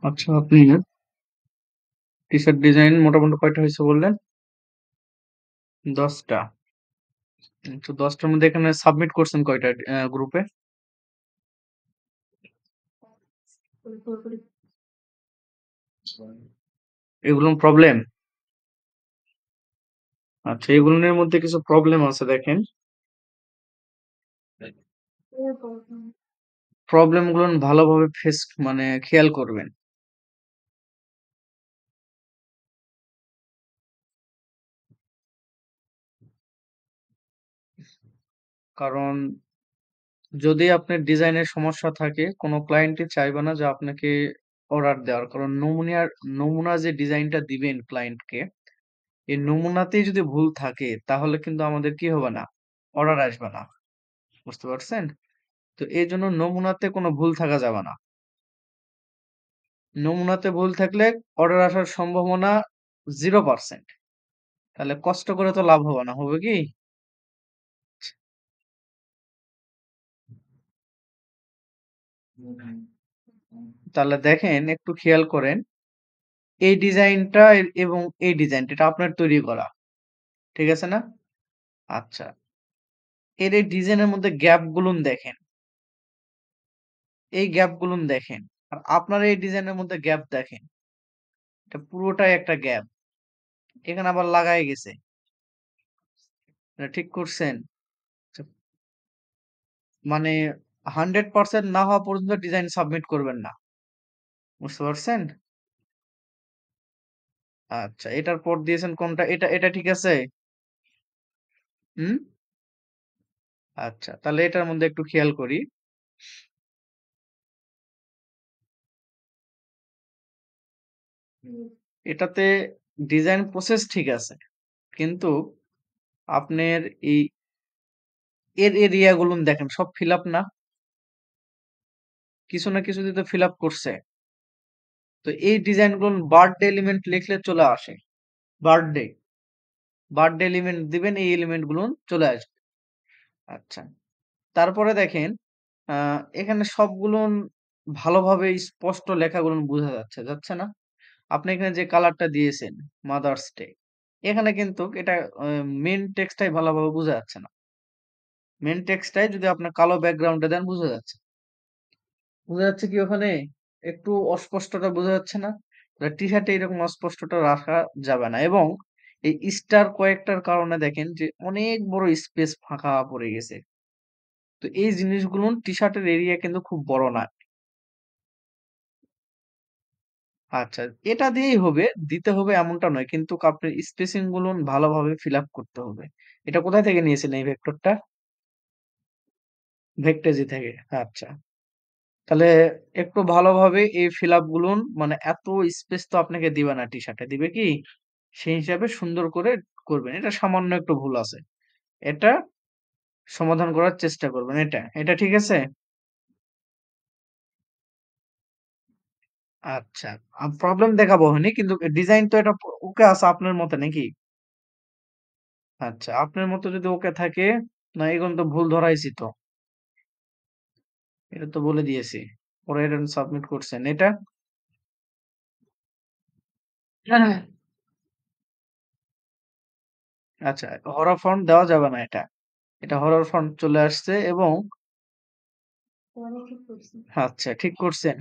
আচ্ছা, আপনি T shirt design মোটামুটি কয়টা হয়েছে বললেন? 10টা। তো 10টার মধ্যে এখানে সাবমিট করছেন কয়টা গ্রুপে? এগুলো প্রবলেম? আচ্ছা, এগুলোর মধ্যে কিছু প্রবলেম আছে দেখেন। প্রবলেম গুলো ভালোভাবে ফেস মানে খেয়াল করবেন। কারণ যদি আপনার ডিজাইনের সমস্যা থাকে, কোনো ক্লায়েন্টই চাইবে না যে আপনাকে অর্ডার দেওয়ার। কারণ নমুনা যে ডিজাইনটা দিবেন ক্লায়েন্টকে, এই নমুনাতেই যদি ভুল থাকে তাহলে কিন্তু আমাদের কি হবে না? অর্ডার আসবে না। বুঝতে পারছেন? তো এই জন্য নমুনাতে কোনো ভুল থাকা যাবে না। নমুনাতে ভুল থাকলে অর্ডার আসার সম্ভাবনা 0%। তাহলে কষ্ট করে তো লাভ হবে না, হবে কি? তাহলে দেখেন, একটু খেয়াল করেন, এই ডিজাইনটা এবং এই ডিজাইনটা এটা আপনার তৈরি করা, ঠিক আছে না? আচ্ছা, এর এই ডিজাইনের মধ্যে গ্যাপ গুলো দেখেন, এই গ্যাপ গুলো দেখেন, আর আপনার এই ডিজাইনের মধ্যে গ্যাপ দেখেন, এটা পুরোটাই একটা গ্যাপ। এখানে আবার লাগাই গেছে, এটা ঠিক করছেন? আচ্ছা, মানে 100% না হওয়া পর্যন্ত ডিজাইন সাবমিট করবেন না। বুঝতে পারছেন? আচ্ছা, এটার পর দিয়েছেন কোনটা? এটা এটা ঠিক আছে? হুম? আচ্ছা, তাহলে এটার মধ্যে একটু খেয়াল করি। এটাতে ডিজাইন প্রসেস ঠিক আছে, কিন্তু আপনার এই এর এরিয়া গুলো দেখেন, সব ফিল আপ না? কিছু না কিছু দিয়ে তো ফিল আপ করছে। তো এই ডিজাইন গুলো বার্থডে এলিমেন্ট লিখলে চলে আসে। বার্থডে বার্থডে এলিমেন্ট দিবেন, এই এলিমেন্ট গুলো চলে আসবে। আচ্ছা, তারপরে দেখেন, এখানে সবগুলো ভালোভাবে স্পষ্ট লেখাগুলো বোঝা যাচ্ছে, যাচ্ছে না? আপনি এখানে যে কালারটা দিয়েছেন, মাদার্স ডে, এখানে কিন্তু এটা মেন টেক্সটাই ভালোভাবে বোঝা যাচ্ছে না। মেন টেক্সটাই যদি আপনার কালো ব্যাকগ্রাউন্ডে দেন বোঝা যাচ্ছে। বোঝা যাচ্ছে কি ওখানে একটু অস্পষ্টতা বোঝা যাচ্ছে না? টি শার্টে এরকম অস্পষ্টতা রাখা যাবে না। এবং এই স্টার কয়েকটার কারণে দেখেন যে অনেক বড় স্পেস ফাঁকা পড়ে গেছে। তো এই জিনিসগুলো টি শার্টের এরিয়া কিন্তু খুব বড় না। আচ্ছা, এটা দিয়েই হবে, দিতে হবে এমনটা নয়, কিন্তু আপনার স্পেসিং গুলো ভালোভাবে ফিল আপ করতে হবে। এটা কোথায় থেকে নিয়েছেন এই ভেক্টরটা? ভেক্টেজি থেকে। আচ্ছা, তাহলে একটু ভালোভাবে এই ফিল আপ গুলো, মানে এত স্পেস তো আপনাকে দিবে না, টি শার্টে দিবে কি? সেই হিসাবে সুন্দর করে করবেন। এটা সামান্য একটু ভুল আছে, এটা সমাধান করার চেষ্টা করবেন। এটা এটা ঠিক আছে? আচ্ছা, প্রবলেম দেখাবো হয়নি, কিন্তু ডিজাইন তো এটা ওকে আছে আপনার মতে নাকি? আচ্ছা, আপনার মতো যদি ওকে থাকে, না এগুলো তো ভুল ধরাইছি তো, এটা তো বলে দিয়েছি। পরে এটা সাবমিট করছেন এটা। হ্যাঁ, আচ্ছা, হরর ফন্ট দেওয়া যাবে না এটা। এটা হরর ফন্ট চলে আসছে এবং আচ্ছা, ঠিক করছেন।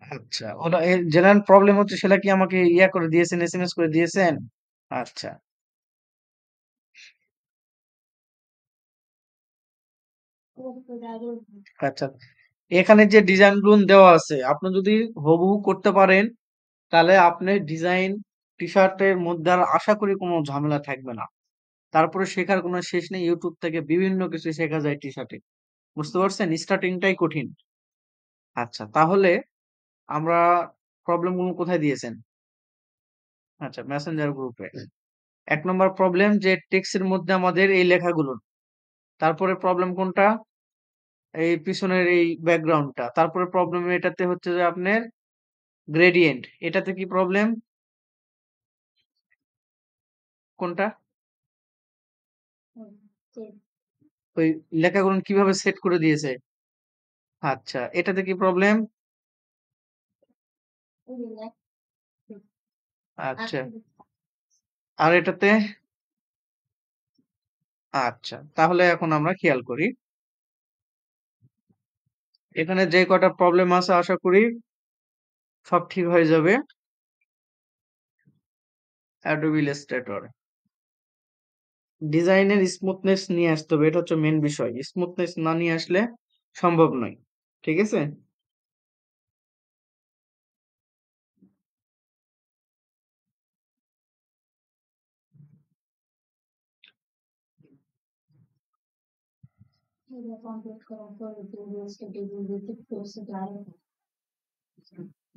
আচ্ছা, ওটা জেনারেল প্রবলেম হচ্ছে, সেটা কি আমাকে ইয়া করে দিয়েছেন, এসএমএস করে দিয়েছেন? আচ্ছা, আচ্ছা, এখানে যে ডিজাইন গুলো দেওয়া আছে, আপনি যদি হুবহু করতে পারেন তাহলে আপনি ডিজাইন টি শার্টের মধ্যে আর আশা করি কোনো ঝামেলা থাকবে না। তারপরে শেখার কোনো শেষ নেই, ইউটিউব থেকে বিভিন্ন কিছু শেখা যায় টি শার্টে। বুঝতে পারছেন? স্টার্টিংটাই কঠিন। আচ্ছা, তাহলে আমরা প্রবলেম গুলো কোথায় দিয়েছেন? আচ্ছা, মেসেঞ্জার গ্রুপে। 1 নম্বর প্রবলেম যে টেক্সটের মধ্যে আমাদের এই লেখাগুলো। তারপরে প্রবলেম কোনটা? এই পিছনের এই ব্যাকগ্রাউন্ডটা। তারপরে প্রবলেম এটাতে হচ্ছে যে আপনার গ্রেডিয়েন্ট। এটাতে কি প্রবলেম? কোনটা? ওই লেখাগুলো কিভাবে সেট করে দিয়েছে। আচ্ছা, এটাতে কি প্রবলেম? আচ্ছা, আর এটাতে? আচ্ছা, তাহলে এখন আমরা খেয়াল করি এখানে যে কটা প্রবলেম আছে আশা করি সব ঠিক হয়ে যাবে। অ্যাডোবি ইলাস্ট্রেটর ডিজাইনের স্মুথনেস নিয়ে আসতে হবে, এটা হচ্ছে মেন বিষয়। স্মুথনেস না নিয়ে আসলে সম্ভব নয়। ঠিক আছে,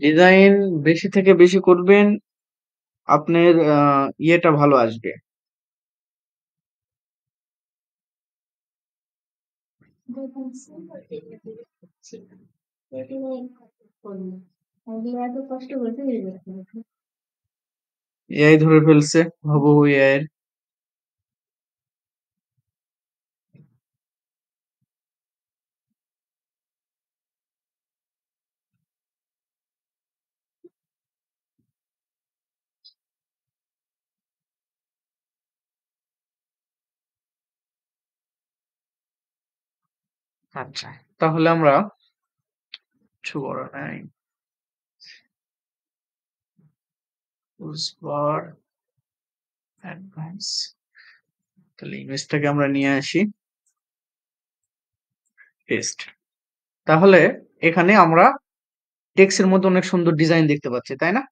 ডিজাইন বেশি থেকে বেশি করবেন, আপনার ইয়েটা ভালো আসবে। এআই ধরে ফেলছে, হুবহু এআই এর। আচ্ছা, তাহলে আমরা কিছু করার নাই। বার অ্যাডভান্স, তাহলে ইমেজটাকে আমরা নিয়ে আসি টেস্ট। তাহলে এখানে আমরা টেক্সটের মধ্যে অনেক সুন্দর ডিজাইন দেখতে পাচ্ছি, তাই না?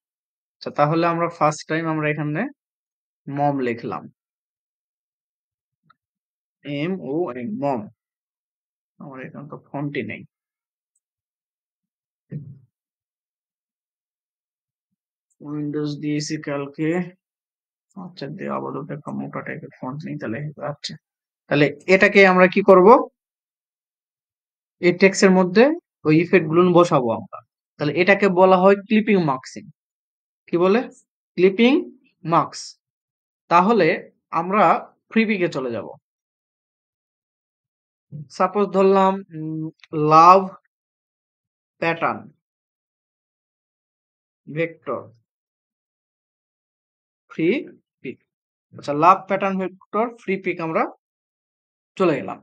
আচ্ছা, তাহলে আমরা ফার্স্ট টাইম আমরা এখানে মম লিখলাম, MOM মম। আমার এখানে তো ফন্টই নেই। উইন্ডোজ দিয়েছি কালকে। আচ্ছা, দিয়ে আপাতত একটা মোটা টাইপের ফন্ট নেই, তাহলে আচ্ছা, তাহলে এটাকে আমরা কি করব, এই টেক্সটের মধ্যে ওই ইফেক্ট গুলো বসাবো আমরা। তাহলে এটাকে বলা হয় ক্লিপিং মার্কসিং। কি বলে? Clipping marks. তাহলে আমরা ফ্রিপিকে চলে যাব। সাপোজ ধরলাম লাভ প্যাটার্ন ভেক্টর ফ্রি পিক। আচ্ছা, লাভ প্যাটার্ন ভেক্টর ফ্রি পিক আমরা চলে গেলাম।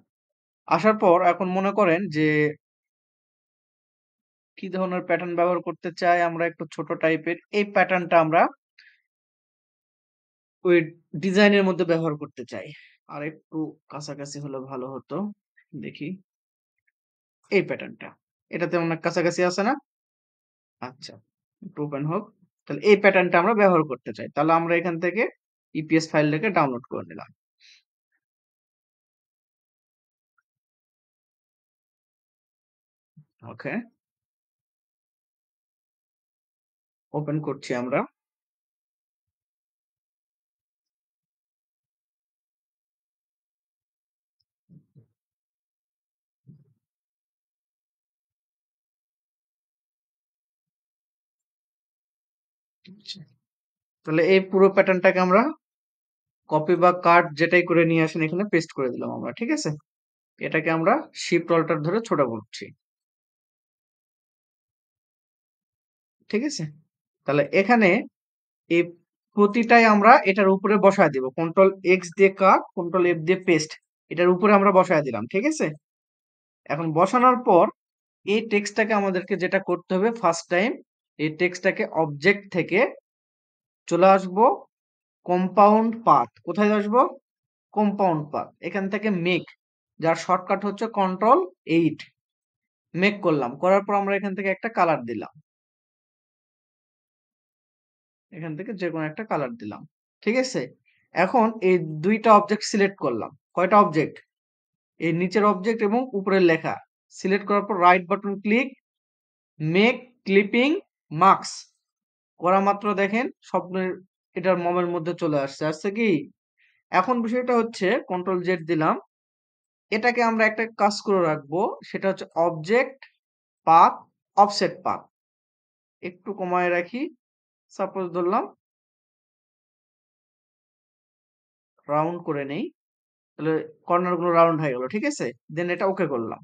আসার পর এখন মনে করেন যে কি ধরনের প্যাটার্ন ব্যবহার করতে চাই আমরা, একটু ছোট টাইপের এই প্যাটার্নটা আমরা ওই ডিজাইনের মধ্যে ব্যবহার করতে চাই। আর একটু কাছাকাছি হলে ভালো হতো। দেখি এই প্যাটার্নটা, এটাতে অনেক কাছাকাছি আছে না? আচ্ছা, একটু ওপেন হোক। তাহলে এই প্যাটার্নটা আমরা ব্যবহার করতে চাই, তাহলে আমরা এখান থেকে ইপিএস ফাইলটাকে ডাউনলোড করে নিলাম। ওকে, ওপেন করছি আমরা। আচ্ছা, তাহলে এই পুরো প্যাটার্নটাকে আমরা কপি বা কাট যেটাই করে নিয়ে আসেন এখানে পেস্ট করে দিলাম আমরা। ঠিক আছে, এটাকে আমরা শিফট অল্টার ধরে ছোট করছি। ঠিক আছে, তাহলে এখানে এই প্রতিটাই আমরা এটার উপরে বসায় দিব। কন্ট্রোল এক্স দিয়ে কাট, কন্ট্রোল এফ দিয়ে পেস্ট, এটার উপরে আমরা বসায় দিলাম। ঠিক আছে, এখন বসানোর পর এই টেক্সটটাকে আমাদেরকে যেটা করতে হবে ফার্স্ট টাইম, এই টেক্সটটাকে অবজেক্ট থেকে চলে আসবো কম্পাউন্ড পাথ। কোথায় আসবো? Compound path. এখান থেকে মেক, যার শর্টকাট হচ্ছে কন্ট্রোল 8। মেক করলাম, করার পর আমরা এখান থেকে একটা কালার দিলাম, এখান থেকে যে কোনো একটা কালার দিলাম। ঠিক আছে, এখন এই দুইটা অবজেক্ট সিলেক্ট করলাম। কয়টা অবজেক্ট? এই নিচের অবজেক্ট এবং উপরের লেখা। সিলেক্ট করার পর right button click, make clipping marks করা মাত্র দেখেন স্বপ্নের এটার মমের মধ্যে চলে আসছে। আসছে কি? এখন বিষয়টা হচ্ছে কন্ট্রোল জেড দিলাম, এটাকে আমরা একটা কাজ করে রাখবো, সেটা হচ্ছে অবজেক্ট পাথ অফসেট পাথ। একটু কমায় রাখি, সাপোজ ধরলাম রাউন্ড করে নেই। তাহলে কর্নার গুলো রাউন্ড হয়ে গেল, ঠিক আছে। দেন এটা ওকে করলাম।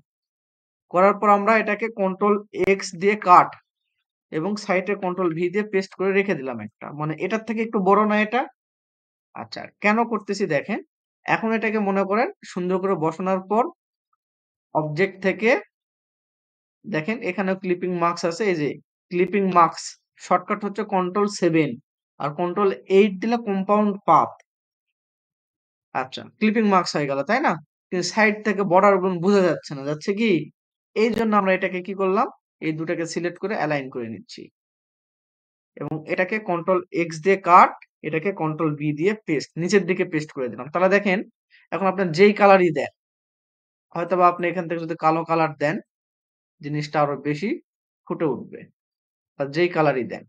করার পর আমরা এটাকে কন্ট্রোল এক্স দিয়ে কাট এবং সাইডে কন্ট্রোল ভি দিয়ে পেস্ট করে রেখে দিলাম একটা, মানে এটার থেকে একটু বড় না এটা। আচ্ছা, কেন করতেছি দেখেন। এখন এটাকে মনে করেন সুন্দর করে বসানোর পর অবজেক্ট থেকে দেখেন এখানে ক্লিপিং মার্কস আছে, এই যে ক্লিপিং মার্কস শর্টকাট হচ্ছে কন্ট্রোল 7 আর কন্ট্রোল 8 দিলে কম্পাউন্ড পাথ। আচ্ছা, ক্লিপিং মার্কস হয়ে গেল তাই না, কিন্তু সাইড থেকে বর্ডার গুলো বোঝা যাচ্ছে না, যাচ্ছে কি? এই জন্য আমরা এটাকে কি করলাম, এই দুটাকে সিলেক্ট করে অ্যালাইন করে নিচ্ছি এবং এটাকে কন্ট্রোল এক্স দিয়ে কাট, এটাকে কন্ট্রোল বি দিয়ে পেস্ট, নিচের দিকে পেস্ট করে দিলাম। তাহলে দেখেন এখন আপনার যেই কালারই দেন, হয়তোবা আপনি এখান থেকে যদি কালো কালার দেন জিনিসটা আরো বেশি ফুটে উঠবে, আর যেই কালারই দেন,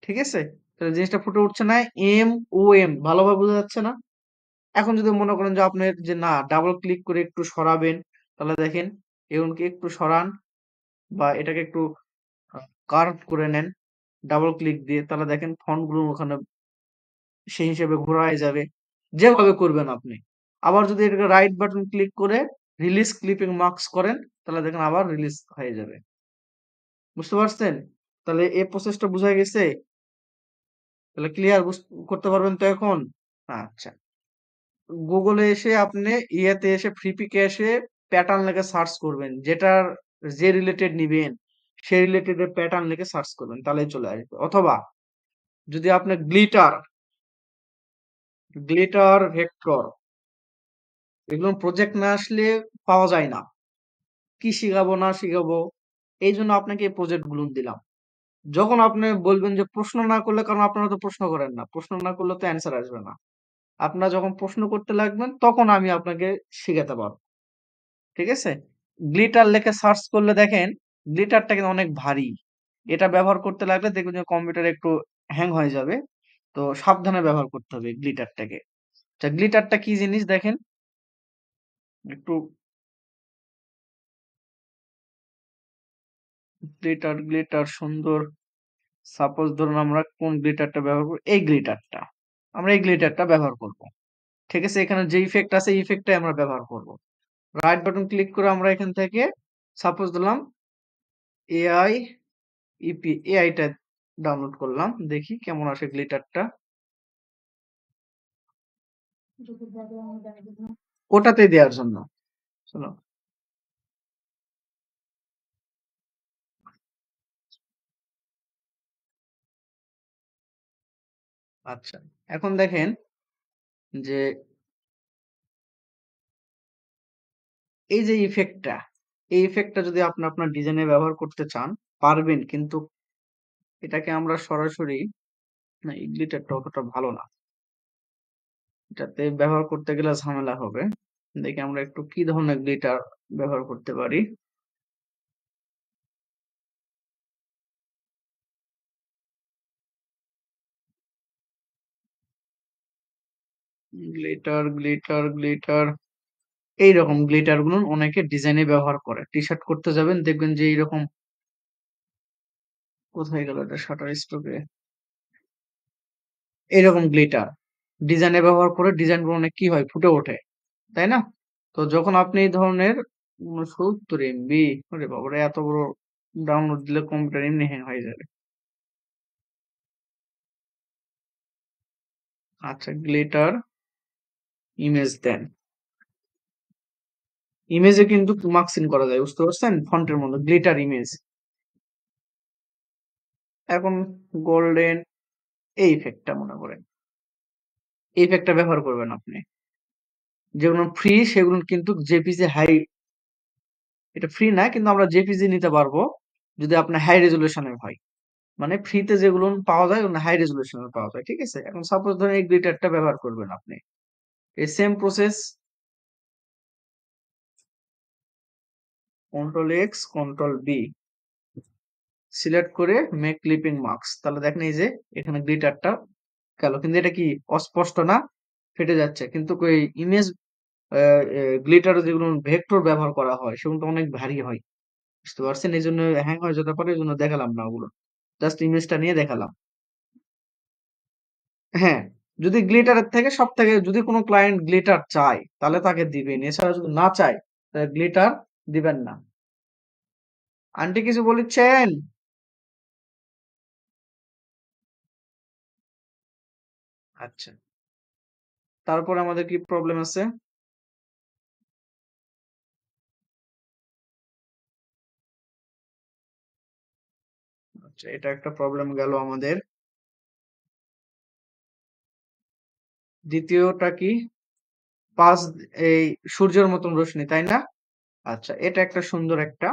ঠিক আছে। তাহলে জিনিসটা ফুটে উঠছে না, এম ও এম ভালোভাবে বোঝা যাচ্ছে না। এখন যদি মনে করেন যে আপনার যে না ডাবল ক্লিক করে একটু সরাবেন, তাহলে দেখেন এমনকি একটু সরান বা এটাকে একটু কার্ভ করে নেন ডাবল ক্লিক দিয়ে, তাহলে দেখেন ফন্ট গুলো ওখানে সেই হিসেবে ঘোরায় যাবে, যেভাবে করবেন আপনি। আবার যদি এটাকে রাইট বাটন ক্লিক করে রিলিজ ক্লিপিং মার্কস করেন, তাহলে দেখেন আবার রিলিজ হয়ে যাবে। বুঝতে পারছেন? তাহলে এই প্রসেসটা বোঝা গেছে? তাহলে ক্লিয়ার করতে পারবেন তো এখন? আচ্ছা, গুগলে এসে আপনি ইয়েতে এসে ফ্রিপিকে এসে প্যাটার্ন লিখে সার্চ করবেন, যেটার যে রিলেটেড নিবেন সেই রিলেটেড প্যাটার্ন লিখে সার্চ করবেন, তাহলেই চলে আসবে। অথবা যদি আপনি গ্লিটার গ্লিটার ভেক্টর এগুলো প্রজেক্ট না আসলে পাওয়া যায় না, কি শিখাবো না শিখাবো, এই জন্য আপনাকে এই প্রজেক্ট গুলো দিলাম। যখন আপনি বলবেন যে প্রশ্ন না করলে, কারণ আপনারা তো প্রশ্ন করেন না, প্রশ্ন না করলে তো অ্যান্সার আসবে না। আপনারা যখন প্রশ্ন করতে লাগবেন তখন আমি আপনাকে শিখাতে পারবো, ঠিক আছে। গ্লিটার লেখে সার্চ করলে দেখেন গ্লিটারটা কিন্তু অনেক ভারী, এটা ব্যবহার করতে লাগলে দেখবেন যে কম্পিউটার একটু হ্যাং হয়ে যাবে। তো সাবধানে ব্যবহার করতে হবে গ্লিটারটাকে। আচ্ছা, গ্লিটারটা কি জিনিস দেখেন একটু। গ্লিটার গ্লিটার সুন্দর। সাপোজ ধরুন আমরা কোন গ্লিটারটা ব্যবহার করব, এই গ্লিটারটা, আমরা এই গ্লিটারটা ব্যবহার করব, ঠিক আছে। এখানে যে ইফেক্ট আছে এই ইফেক্টটাই আমরা ব্যবহার করব। রাইট বাটন ক্লিক করে আমরা এখান থেকে সাপোজ দিলাম এআই ইপি, এআইটা ডাউনলোড করলাম, দেখি কেমন আসে গ্লিটারটা। ওটাতে দেওয়ার জন্য শোনো। আচ্ছা, এখন দেখেন যে এই যে ইফেক্টটা, এই ইফেক্টটা যদি আপনি আপনার ডিজাইনে ব্যবহার করতে চান পারবেন, কিন্তু এটাকে আমরা সরাসরি না, এই গ্লিটারটা অতটা ভালো না, এটাতে ব্যবহার করতে গেলে ঝামেলা হবে। দেখি আমরা একটু কি ধরনের গ্লিটার ব্যবহার করতে পারি। গ্লিটার গ্লিটার গ্লিটার এইরকম গ্লিটার গুলো অনেকে ডিজাইনে ব্যবহার করে, টি শার্ট করতে যাবেন দেখবেন যে এইরকম। কোথায় গেল এটা, শাটার স্ট্রোকে এইরকম গ্লিটার ডিজাইনে ব্যবহার করে ডিজাইন গুলো অনেক কি হয় ফুটে ওঠে, তাই না? তো যখন আপনি এই ধরনের 69 MB, ওরে বাবারে এত বড় ডাউনলোড দিলে কম্পিউটার এমনি হ্যাং হয়ে যাবে। আচ্ছা, গ্লিটার ইমেজ দেন, ইমেজে কিন্তু মার্কসিং করা যায়, বুঝতে পারছেন, ফন্টের মধ্যে গ্লিটার ইমেজ। এখন গোল্ডেন এই ইফেক্টটা মনে করেন, এই ইফেক্টটা ব্যবহার করবেন আপনি। যেগুলো ফ্রি সেগুলো কিন্তু জেপিজি হাই, এটা ফ্রি না কিন্তু আমরা জেপিজি নিতে পারবো যদি আপনার হাই রেজুলেশনের হয়। মানে ফ্রিতে যেগুলো পাওয়া যায় ওগুলো হাই রেজুলেশনের পাওয়া যায়, ঠিক আছে। এখন সাপোজ ধরেন এই গ্লিটারটা ব্যবহার করবেন আপনি, এই same process control X control B select করে মেক ক্লিপিং মার্কস, তাহলে দেখেন এই যে এখানে গ্লিটারটা গেল, কিন্তু এটা কি অস্পষ্ট না, ফেটে যাচ্ছে। কিন্তু ওই ইমেজ গ্লিটার যেগুলো ভেক্টর ব্যবহার করা হয় সেগুলো তো অনেক ভারী হয়, বুঝতে পারছেন, এই জন্য হ্যাং হয়ে যেতে পারে, এই জন্য দেখালাম না ওগুলো, জাস্ট ইমেজটা নিয়ে দেখালাম। হ্যাঁ, যদি গ্লিটারের থেকে সব থেকে যদি কোনো ক্লায়েন্ট গ্লিটার চায় তাহলে তাকে দিবেন, এছাড়া যদি না চায় তাহলে গ্লিটার দিবেন না। আন্টি কিছু বলেছেন? আচ্ছা, তারপরে আমাদের কি প্রবলেম আছে? আচ্ছা, এটা একটা প্রবলেম গেল আমাদের। দ্বিতীয়টা কি? পাঁচ, এই সূর্যের মতন রশ্মি, তাই না? আচ্ছা, এটা একটা সুন্দর একটা।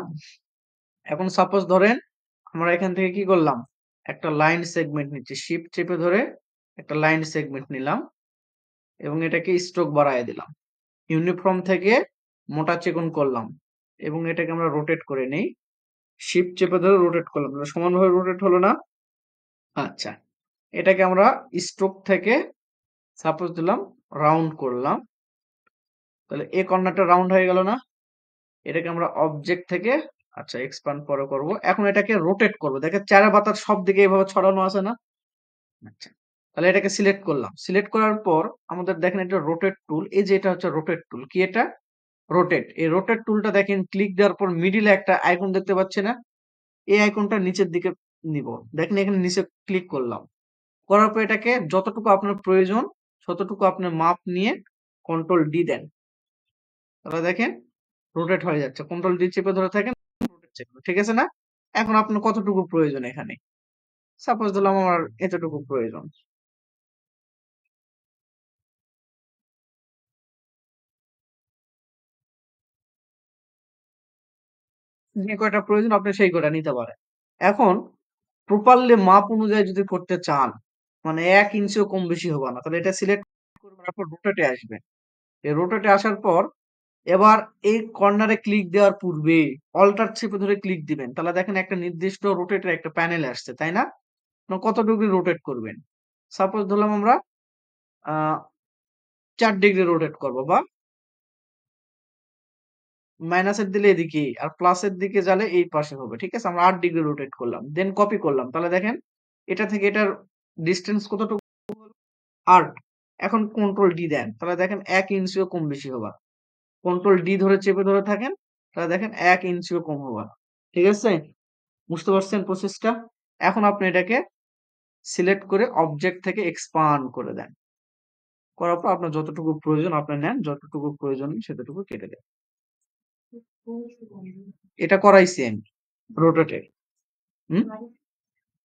এখন সাপোজ ধরেন আমরা এখান থেকে কি করলাম, একটা লাইন সেগমেন্ট নিচ্ছি, শিফট চেপে ধরে একটা লাইন সেগমেন্ট নিলাম এবং এটাকে স্ট্রোক বাড়ায় দিলাম, ইউনিফর্ম থেকে মোটা চিকন করলাম এবং এটাকে আমরা রোটেট করে নেই, শিফট চেপে ধরে রোটেট করলাম, তাহলে সমানভাবে রোটেট হলো না? আচ্ছা, এটাকে আমরা স্ট্রোক থেকে সাপোজ দিলাম রাউন্ড করলাম, তাহলে এই কর্নারটা রাউন্ড হয়ে গেল না? এটাকে আমরা অবজেক্ট থেকে, আচ্ছা এক্সপান্ড পরে করব, এখন এটাকে রোটেট করব, দেখেন চারা পাতার সব দিকে এইভাবে ছড়ানো আছে না? আচ্ছা, তাহলে এটাকে সিলেক্ট করলাম, সিলেক্ট করার পর আমাদের দেখেন এটা রোটেট টুল, এই যে এটা হচ্ছে রোটেট টুল, কি এটা? রোটেট। এই রোটেট টুলটা দেখেন ক্লিক দেওয়ার পর মিডিলে একটা আইকন দেখতে পাচ্ছি না? এই আইকনটা নিচের দিকে নিব, দেখেন এখানে নিচে ক্লিক করলাম, করার পর এটাকে যতটুকু আপনার প্রয়োজন ততটুকু আপনার মাপ নিয়ে কন্ট্রোল ডি দেন, তাহলে দেখেন রোটেট হয়ে যাচ্ছে, কন্ট্রোল ডি চেপে ধরে থাকেন, রোটেট চেপে, ঠিক আছে না? এখন আপনার কতটুকু প্রয়োজন এখানে, সাপোজ দিলাম আমার এতটুকু প্রয়োজন, যে কয়টা প্রয়োজন আপনি সেই কয়টা নিতে পারেন। এখন প্রপারলি মাপ অনুযায়ী যদি করতে চান, মানে ১ ইঞ্চিও কম বেশি হবে না, তাহলে এটা সিলেক্ট করবেন, তারপর রোটেটে আসবেন। এই রোটেটে আসার পর এবার এই কর্নারে ক্লিক দেওয়ার পূর্বে অল্টার চেপে ধরে ক্লিক দিবেন, তাহলে দেখেন একটা নির্দিষ্ট রোটেটের একটা প্যানেল আসছে, তাই না? কত ডিগ্রি রোটেট করবেন, সাপোজ ধরলাম আমরা ৪ ডিগ্রি রোটেট করব, বা মাইনাসের দিলে এদিকে আর প্লাসের দিকে যালে এই পাশে হবে, ঠিক আছে? আমরা ৮ ডিগ্রি রোটেট করলাম, দেন কপি করলাম, তাহলে দেখেন এটা থেকে এটার ডিস্টেন্স কতটুকু? ৮। এখন কন্ট্রোল ডি দেন, তাহলে দেখেন ১ ইঞ্চিও কম বেশি হবে, কন্ট্রোল ডি ধরে চেপে ধরে থাকেন, তাহলে দেখেন ১ ইঞ্চিও কম হবে না, ঠিক আছে? বুঝতে পারছেন প্রসেসটা? এখন আপনি এটাকে সিলেক্ট করে অবজেক্ট থেকে এক্সপান্ড করে দেন, করার পর আপনার যতটুকু প্রয়োজন আপনি নেন, যতটুকু প্রয়োজন নেই সেতটুকু কেটে দেন। এটা করাইছি আমি রোটেটে। হুম,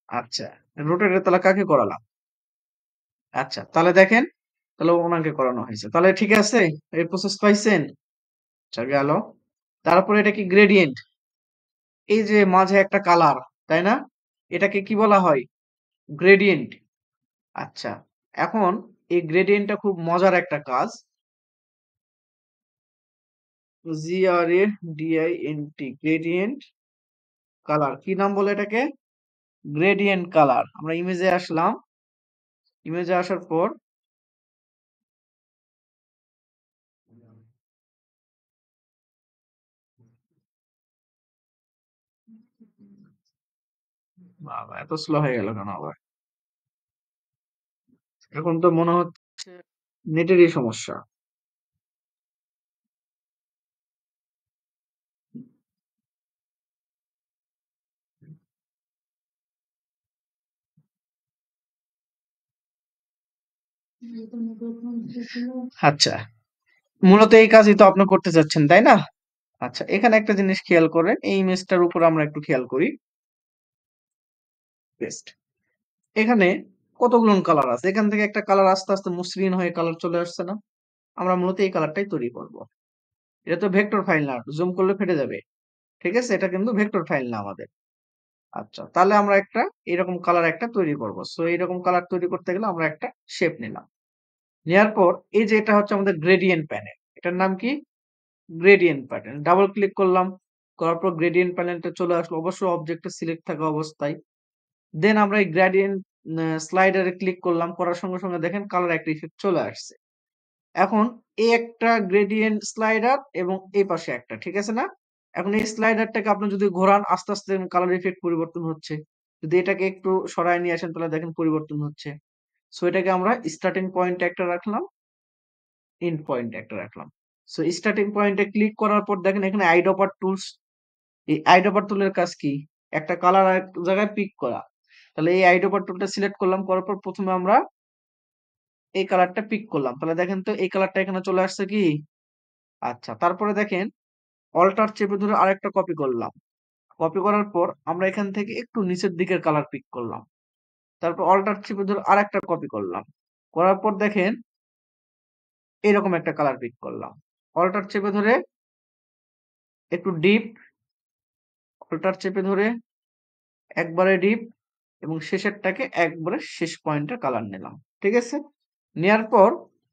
আচ্ছা, রোটেটে তাহলে কাকে করালাম? আচ্ছা, তাহলে দেখেন, তাহলে ওনাকে করানো হয়েছে, তাহলে ঠিক আছে, এই প্রসেস পাইছেন? আচ্ছা গেল। তারপরে এটা কি গ্রেডিয়েন্ট, এই যে মাঝে একটা কালার, তাই না? এটাকে কি বলা হয়? গ্রেডিয়েন্ট। আচ্ছা, এখন এই গ্রেডিয়েন্টটা খুব মজার একটা কাজ, GRADINT, গ্রেডিয়েন্ট কালার, কি নাম বলে এটাকে? Gradient colour. আমরা ইমেজে আসলাম, ইমেজে আসার পর বাবা এত স্লো হয়ে গেল কেন আবার? এখন তো মনে হচ্ছে নেটেরই সমস্যা। আচ্ছা, মূলত এই কাজই তো আপনি করতে চাচ্ছেন, তাই না? আচ্ছা, এখানে একটা জিনিস খেয়াল করেন, এই ইমেজটার উপর আমরা একটু খেয়াল করি। পেস্ট। এখানে কতগুলো কালার আছে, এখান থেকে একটা কালার আস্তে আস্তে মসৃণ হয়ে কালার চলে আসছে না? আমরা মূলত এই কালারটাই তৈরি করব। এটা তো ভেক্টর ফাইল না, জুম করলে ফেটে যাবে, ঠিক আছে? এটা কিন্তু ভেক্টর ফাইল না আমাদের। আচ্ছা, তাহলে আমরা একটা এরকম কালার একটা তৈরি করব, সো এরকম কালার তৈরি করতে গেলে আমরা একটা শেপ নিলাম, নেওয়ার পর এই যে এটা হচ্ছে আমাদের গ্রেডিয়েন্ট প্যানেল, এটার নাম কি? Gradient panel. ডাবল ক্লিক করলাম, করার পর গ্রেডিয়েন্ট প্যানেলটা চলে আসলো, অবশ্যই অবজেক্টে সিলেক্ট থাকা অবস্থায়। দেন আমরা এই গ্রেডিয়েন্ট স্লাইডারে ক্লিক করলাম, করার সঙ্গে সঙ্গে দেখেন কালার একটা ইফেক্ট চলে আসছে। এখন এই একটা গ্রেডিয়েন্ট স্লাইডার এবং এই পাশে একটা, ঠিক আছে না? এখন এই স্লাইডারটাকে আপনি যদি ঘোরান আস্তে আস্তে কালার ইফেক্ট পরিবর্তন হচ্ছে, যদি এটাকে একটু সরায় নিয়ে আসেন তাহলে দেখেন পরিবর্তন হচ্ছে। সো এটাকে আমরা স্টার্টিং পয়েন্ট একটা রাখলাম, এন্ড পয়েন্ট একটা রাখলাম। সো স্টার্টিং পয়েন্টে ক্লিক করার পর দেখেন এখানে আইড্রপার টুলস। এই আইড্রপার টুলের কাজ কি? একটা কালার এক জায়গায় পিক করা। তাহলে এই আইড্রপার টুলটা সিলেক্ট করলাম, করার পর প্রথমে আমরা এই কালারটা পিক করলাম। তাহলে দেখেন তো এই কালারটা এখানে চলে আসছে কি? আচ্ছা, তারপরে দেখেন অল্টার চেপে ধরে আরেকটা কপি করলাম। কপি করার পর আমরা এখান থেকে একটু নিচের দিকের কালার পিক করলাম। তারপর অল্টার চেপে ধরে আরেকটা কপি করলাম। করার পর দেখেন এরকম একটা কালার পিক করলাম। অল্টার চেপে ধরে একটু ডিপ, অল্টার চেপে ধরে একবারে ডিপ এবং শেষেরটাকে একবারে শেষ পয়েন্টের কালার নিলাম। ঠিক আছে? নেয়ার পর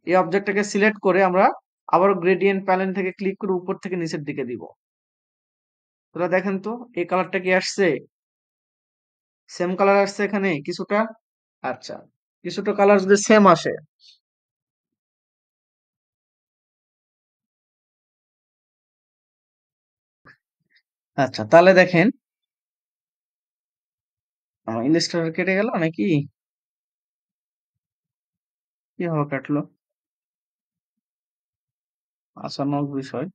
এই অবজেক্টটাকে সিলেক্ট করে আমরা আবারও গ্রেডিয়েন্ট প্যানেল থেকে ক্লিক করে উপর থেকে নিচের দিকে দিব। তোরা দেখেন তো এই কালারটা কি আসছে? সেম কালার আসছে এখানে কিছুটা? আচ্ছা, কিছুটা কালার যদি সেম আসে, আচ্ছা তাহলে দেখেন আমার ইলাস্ট্রেটর কেটে গেল নাকি? কিভাবে কাটলো? আচানক বিষয়,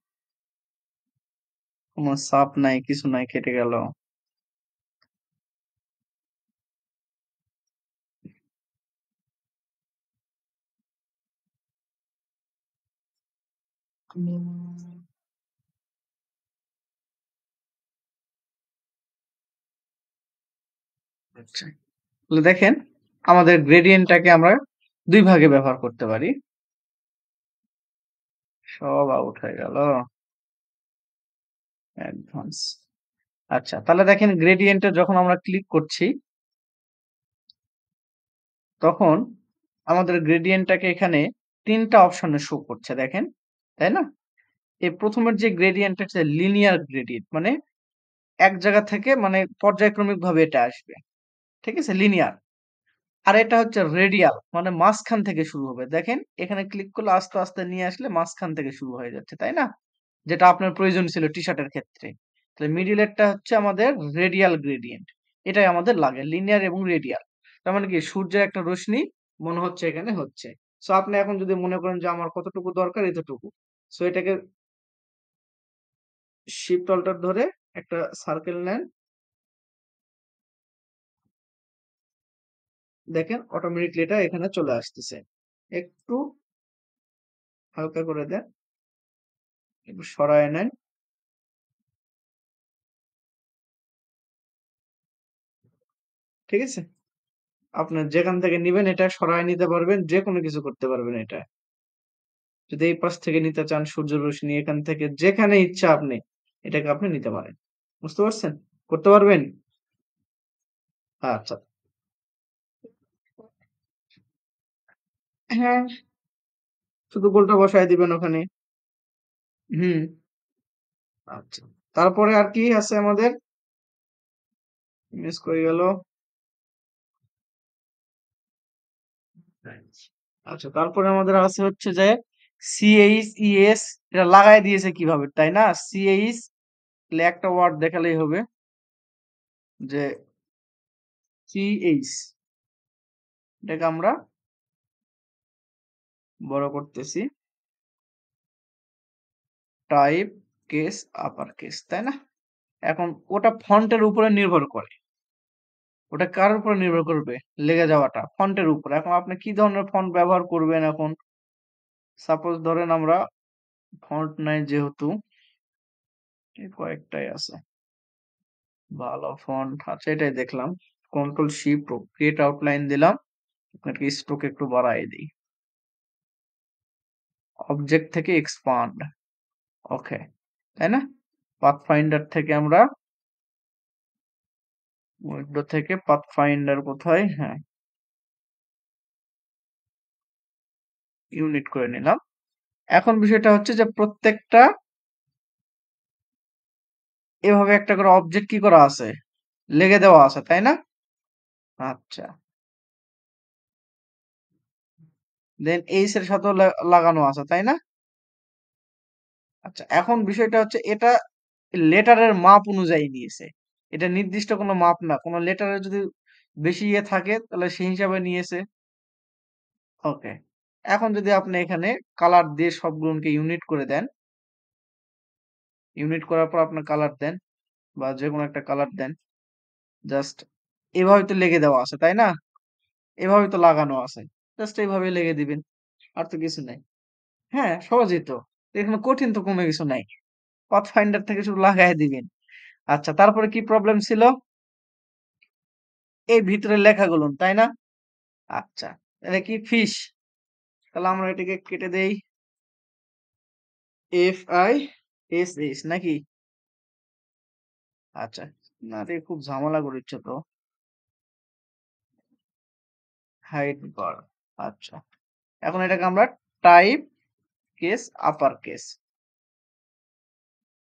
কোনো চাপ নাই, কিছু নাই, কেটে গেল। আচ্ছা, তাহলে দেখেন আমাদের গ্রেডিয়েন্টটাকে আমরা দুই ভাগে ব্যবহার করতে পারি। সব আউট হয়ে গেল অ্যাডভান্স। আচ্ছা, তাহলে দেখেন গ্রেডিয়েন্টে যখন আমরা ক্লিক করছি তখন আমাদের গ্রেডিয়েন্টটাকে এখানে তিনটা অপশনে শো করছে দেখেন, তাই না? এই প্রথমের যে গ্রেডিয়েন্ট আছে লিনিয়ার গ্রেডিয়েন্ট, মানে এক জায়গা থেকে মানে পর্যায়ক্রমিক ভাবে এটা আসবে। ঠিক আছে, লিনিয়ার। আর এটা হচ্ছে রেডিয়াল, মানে মাঝখান থেকে শুরু হবে। দেখেন এখানে ক্লিক করলে আস্তে আস্তে নিয়ে আসলে মাঝখান থেকে শুরু হয়ে যাচ্ছে, তাই না? যেটা আপনার প্রয়োজন ছিল টি শার্টের ক্ষেত্রে। তাহলে মিডিলেরটা হচ্ছে আমাদের রেডিয়াল গ্রেডিয়েন্ট। এটাই আমাদের লাগে, লিনিয়ার এবং রেডিয়াল। তার মানে কি সূর্যের একটা রশ্মি মনে হচ্ছে এখানে হচ্ছে। সো আপনি এখন যদি মনে করেন যে আমার কতটুকু দরকার, এতটুকু, সো এটাকে শিফট অল্টার ধরে একটা সার্কেল নেন। দেখেন অটোমেটিকলি এটা এখানে চলে আসতেছে। একটু হালকা করে দেন, একটু সরায় নেন। ঠিক আছে, আপনার যেখান থেকে নিবেন এটা সরায় নিতে পারবেন, যে কোনো কিছু করতে পারবেন এটা। যদি এই পাশ থেকে নিতে চান সূর্য রশ্মি, এখান থেকে যেখানে ইচ্ছা আপনি এটাকে আপনি নিতে পারেন। বুঝতে পারছেন? করতে পারবেন? আচ্ছা, হ্যাঁ, শুধু গোলটা বসায় দিবেন ওখানে। হুম, আচ্ছা। তারপরে আর কি আছে আমাদের? মিস করে গেল। আচ্ছা, তারপরে আমাদের আছে হচ্ছে যে CHES, এটা লাগাই দিয়েছে কিভাবে, তাই না? CH একটা ওয়ার্ড দেখালেই হবে যে CH, এটাকে আমরা বড় করতেছি, টাইপ কেস আপার কেস, তাই না? এখন ওটা ফন্টের উপরে নির্ভর করে। ওটা কার উপরে নির্ভর করবে? লেগে যাওয়াটা ফন্টের উপর। এখন আপনি কি ধরনের ফন্ট ব্যবহার করবেন? এখন সাপোজ ধরেন আমরা ফন্ট নাই যেহেতু, এই কয়েকটাই আছে ভালো ফন্ট। আচ্ছা, এটাই দেখলাম। কন্ট্রোল শিফট ক্রিয়েট আউটলাইন দিলাম, আপনাকে স্ট্রোক একটু বাড়াই দিই। অবজেক্ট থেকে এক্সপান্ড, ওকে, তাই না? পাথফাইন্ডার থেকে আমরা উইন্ডো থেকে পাথফাইন্ডার কোথায়, হ্যাঁ, ইউনিট করে নিলাম। এখন বিষয়টা হচ্ছে যে প্রত্যেকটা এভাবে একটা করে অবজেক্ট কি করা আছে, লেগে দেওয়া আছে, তাই না? আচ্ছা, দেন এইচ এর সাথেও লাগানো আছে, তাই না? আচ্ছা, এখন বিষয়টা হচ্ছে এটা লেটারের মাপ অনুযায়ী নিয়েছে। এটা নির্দিষ্ট কোনো মাপ না, কোনো লেটারের যদি বেশি ইয়ে থাকে তাহলে সেই হিসাবে নিয়েছে। ওকে। এখন যদি আপনি এখানে কালার দিয়ে সবগুলোকে ইউনিট করে দেন, ইউনিট করার পর আপনার কালার দেন বা যেকোনো একটা কালার দেন। জাস্ট এভাবে তো লেগে দেওয়া আছে, তাই না? এভাবে তো লাগানো আছে। জাস্ট এভাবে লেগে দিবেন। আর তো কিছু নাই। হ্যাঁ, সহজেই তো। এখানে কঠিন তো কোনো কিছু নাই। পাথফাইন্ডার থেকে শুধু লাগায় দিবেন। আচ্ছা, তারপরে কি প্রবলেম ছিল? এই ভিতরের লেখাগুলো, তাই না? আচ্ছা, এটা কি ফিশ? তাহলে আমরা এটাকে কেটে দেই FISH নাকি? আচ্ছা, না রে খুব ঝামেলা করেছে তো। হাইট বার। আচ্ছা, এখন এটাকে আমরা টাইপ কেস আপার কেস।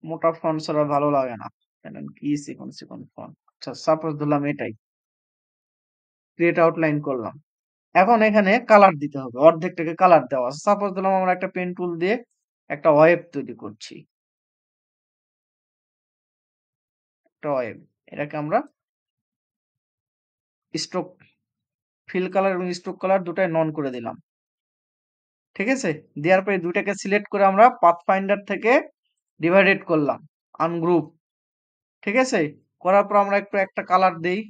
মোটা ফন্ট ছাড়া ভালো লাগে না। জানেন কি চিকন চিকন ফন্ট। আচ্ছা, সাপোজ ধরলাম এটাই। ক্রিয়েট আউটলাইন করলাম। এখন এখানে কালার দিতে হবে। অর্ধেকটাকে কালার দেওয়া আছে। সাপোজ ধরলাম আমরা একটা পেন টুল দিয়ে একটা ওয়েব তৈরি করছি। একটা ওয়েব। এটাকে আমরা স্ট্রোক ফিল কালার এবং স্ট্রোক কালার দুটাই নন করে দিলাম। ঠিক আছে? দেওয়ার পরে দুটাকে সিলেক্ট করে আমরা পাথফাইন্ডার থেকে ডিভাইডেড করলাম। আনগ্রুপ। ঠিক আছে? করার পর আমরা একটু একটা কালার দেই।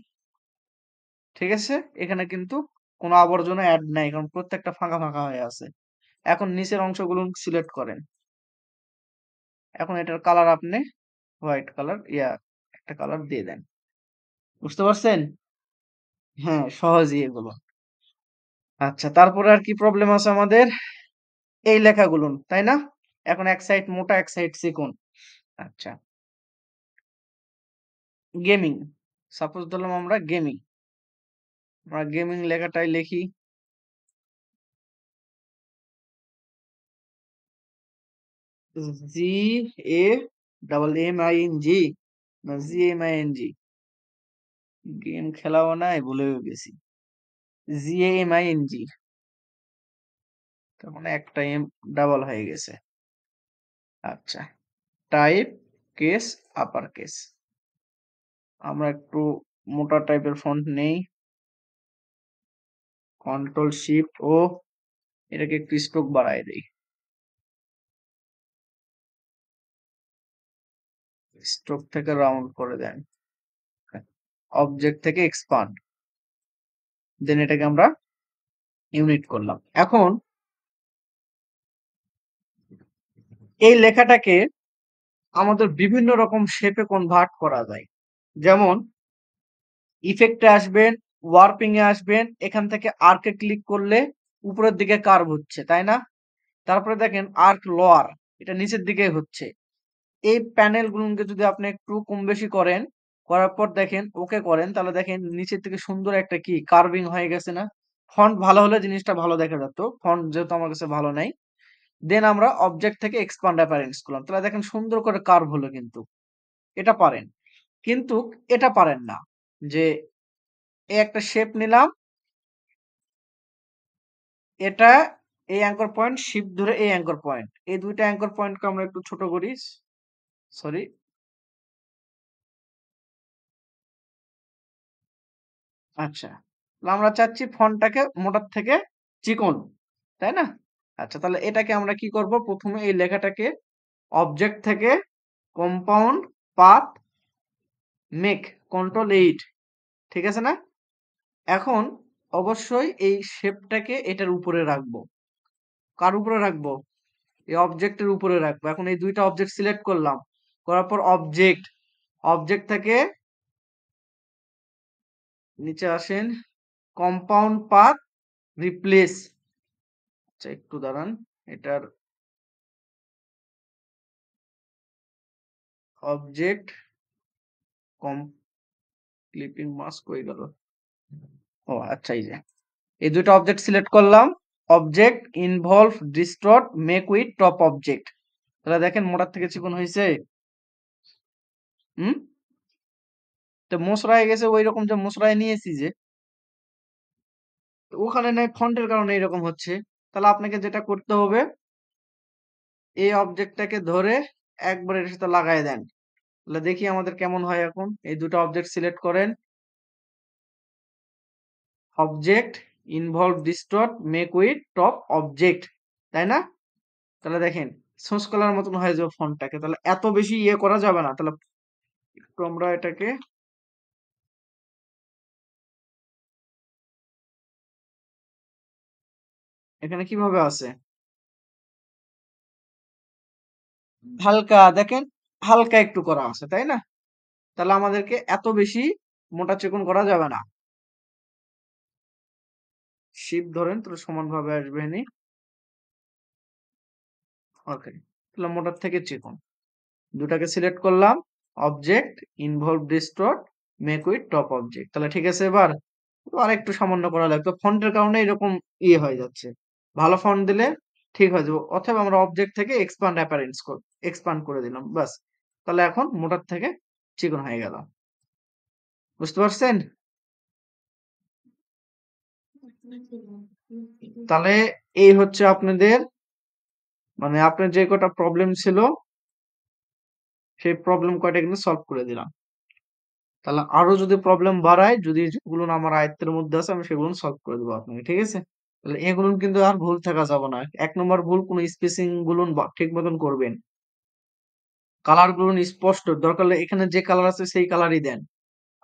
ঠিক আছে? এখানে কিন্তু কোনো আবর্জনা এড নাই, কারণ প্রত্যেকটা ফাঁকা ফাঁকা হয়ে আছে। এখন নিচের অংশগুলো সিলেক্ট করেন। এখন এটার কালার আপনি হোয়াইট কালার একটা কালার দিয়ে দেন। বুঝতে পারছেন? হ্যাঁ, সহজেই এগুলো। আচ্ছা, তারপরে আর কি প্রবলেম আছে আমাদের? এই লেখাগুলো, তাই না? এখন এক সাইড মোটা এক সাইড চিকন। আচ্ছা, গেমিং। সাপোজ ধরলাম আমরা গেমিং। আমরা গেমিং লেখাটাই লিখি। GAMMING না GMING? গেম খেলাও নাই, ভুলেও গেছি। GAMING। তার মানে একটা এম ডাবল হয়ে গেছে। আচ্ছা, টাইপ কেস আপার কেস। আমরা একটু মোটা টাইপের ফন্ট নেই। কন্ট্রোল শিফট ও এটাকে একটু স্ট্রোক বাড়ায় দেই। স্ট্রোক থেকে রাউন্ড করে দেন। অবজেক্ট থেকে এক্সপান্ড। দেন এটাকে আমরা ইউনিট করলাম। এখন এই লেখাটাকে আমাদের বিভিন্ন রকম শেপে কনভার্ট করা যায়। যেমন ইফেক্টে আসবেন, ওয়ার্পিং এ আসবেন, এখান থেকে আর্কে ক্লিক করলে উপরের দিকে কার্ভ হচ্ছে, তাই না? তারপরে দেখেন আর্ক লোয়ার, এটা নিচের দিকে হচ্ছে। এই প্যানেলগুলোকে যদি আপনি একটু কম বেশি করেন, করার পর দেখেন ওকে করেন, তাহলে দেখেন নিচের থেকে সুন্দর একটা কি কার্ভিং হয়ে গেছে না? ফন্ট ভালো হলে জিনিসটা ভালো দেখা যেত। ফন্ট যেহেতু আমার কাছে ভালো নাই। দেন আমরা অবজেক্ট থেকে এক্সপান্ড অ্যাপারেন্স করলাম। তাহলে দেখেন সুন্দর করে কার্ভ হলো কিন্তু। এটা পারেন। কিন্তু এটা পারেন না। যে এই একটা শেপ নিলাম, এটা এই অ্যাঙ্কর পয়েন্ট, শিফট ধরে এই অ্যাঙ্কর পয়েন্ট। এই দুইটা অ্যাঙ্কর পয়েন্টকে আমরা একটু ছোট করি। সরি। আচ্ছা। তাহলে আমরা চাচ্ছি ফন্টটাকে মোটার থেকে চিকন। তাই না? আচ্ছা, তাহলে এটাকে আমরা কি করব? প্রথমে এই লেখাটাকে অবজেক্ট থেকে কম্পাউন্ড পাথ মেক কন্ট্রোল 8। ঠিক আছে না? এখন অবশ্যই এই শেপটাকে এটার উপরে রাখবো। কার উপরে রাখবো? এই অবজেক্টের উপরে রাখবো। এখন এই দুইটা অবজেক্ট সিলেক্ট করলাম। করার পর অবজেক্ট, অবজেক্ট থেকে নিচে আসেন, কম্পাউন্ড পাথ রিপ্লেস। আচ্ছা, একটু দাঁড়ান। এটার অবজেক্ট কম ক্লিপিং মাস্ক হয়ে গেল। ও আচ্ছা, এই যে এই দুটো অবজেক্ট সিলেক্ট করলাম। Object involve distort make with top object. তাহলে দেখেন মোটার থেকে চিকন হয়েছে। হুম, তো মশরায় গেছে ওই রকম যে মশরায় নিয়েছি যে, তো ওখানে নাই ফন্টের কারণে এরকম হচ্ছে। তাহলে আপনাকে যেটা করতে হবে, এই অবজেক্টটাকে ধরে একবার এর সাথে লাগাই দেন। তাহলে দেখি আমাদের কেমন হয়। এখন এই দুটো অবজেক্ট সিলেক্ট করেন, object involve distort make with top object, তাই না? তাহলে দেখেন সোর্স কালার মতন হয়ে যাবে ফন্টটাকে, তাহলে এত বেশি ইয়ে করা যাবে না। তাহলে একটু আমরা এটাকে এখানে কিভাবে আছে হালকা, দেখেন হালকা একটু করা আছে, তাই না? তাহলে আমাদেরকে এত বেশি মোটা চিকন করা যাবে না। শিপ ধরেন তাহলে সমানভাবে আসবে নি। ওকে, তাহলে মোটার থেকে চিকন দুটাকে সিলেক্ট করলাম, object involve distort make with top object. তাহলে ঠিক আছে। এবার আর একটু সামান্য করা লাগবে, ফন্টের কারণে এরকম ইয়ে হয়ে যাচ্ছে। ভালো ফন্ট দিলে ঠিক হয়ে যাবে। অথবা আমরা অবজেক্ট থেকে এক্সপান্ড অ্যাপারেন্স এক্সপান্ড করে দিলাম, বাস। তাহলে এখন মোটার থেকে চিকন হয়ে গেল। বুঝতে পারছেন? তাহলে এই হচ্ছে আপনাদের, মানে আপনার যে কটা প্রবলেম ছিল সেই প্রবলেম কয়টা কিন্তু সলভ করে দিলাম। তাহলে আরো যদি প্রবলেম বাড়ায়, যদি যেগুলো আমার আয়ত্তের মধ্যে আছে আমি সেগুলো সলভ করে দেবো আপনাকে, ঠিক আছে? তাহলে এগুলো কিন্তু আর ভুল থাকা যাবে না। এক নম্বর ভুল, কোনো স্পেসিং গুলো ঠিক মতন করবেন। কালার গুলো স্পষ্ট, দরকার হলে এখানে যে কালার আছে সেই কালারই দেন,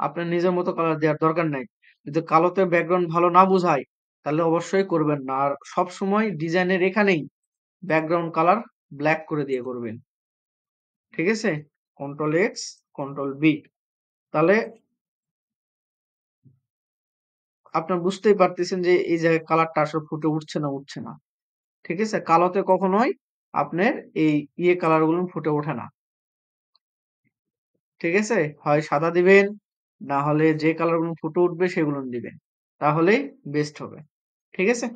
আপনার নিজের মতো কালার দেওয়ার দরকার নাই। যদি কালোতে ব্যাকগ্রাউন্ড ভালো না বোঝায় তাহলে অবশ্যই করবেন না। আর সব সময় ডিজাইনের এখানেই ব্যাকগ্রাউন্ড কালার ব্ল্যাক করে দিয়ে করবেন, ঠিক আছে? Control X, control B. তাহলে আপনার বুঝতেই পারতেছেন যে এই জায়গায় কালারটা আসলে ফুটে উঠছে না, উঠছে না, ঠিক আছে? কালোতে কখনোই আপনার এই ইয়ে কালার গুলো ফুটে ওঠে না, ঠিক আছে? হয় সাদা দিবেন, না হলে যে কালার গুলো ফুটে উঠবে সেগুলো দিবেন, তাহলেই বেস্ট হবে, ঠিক আছে?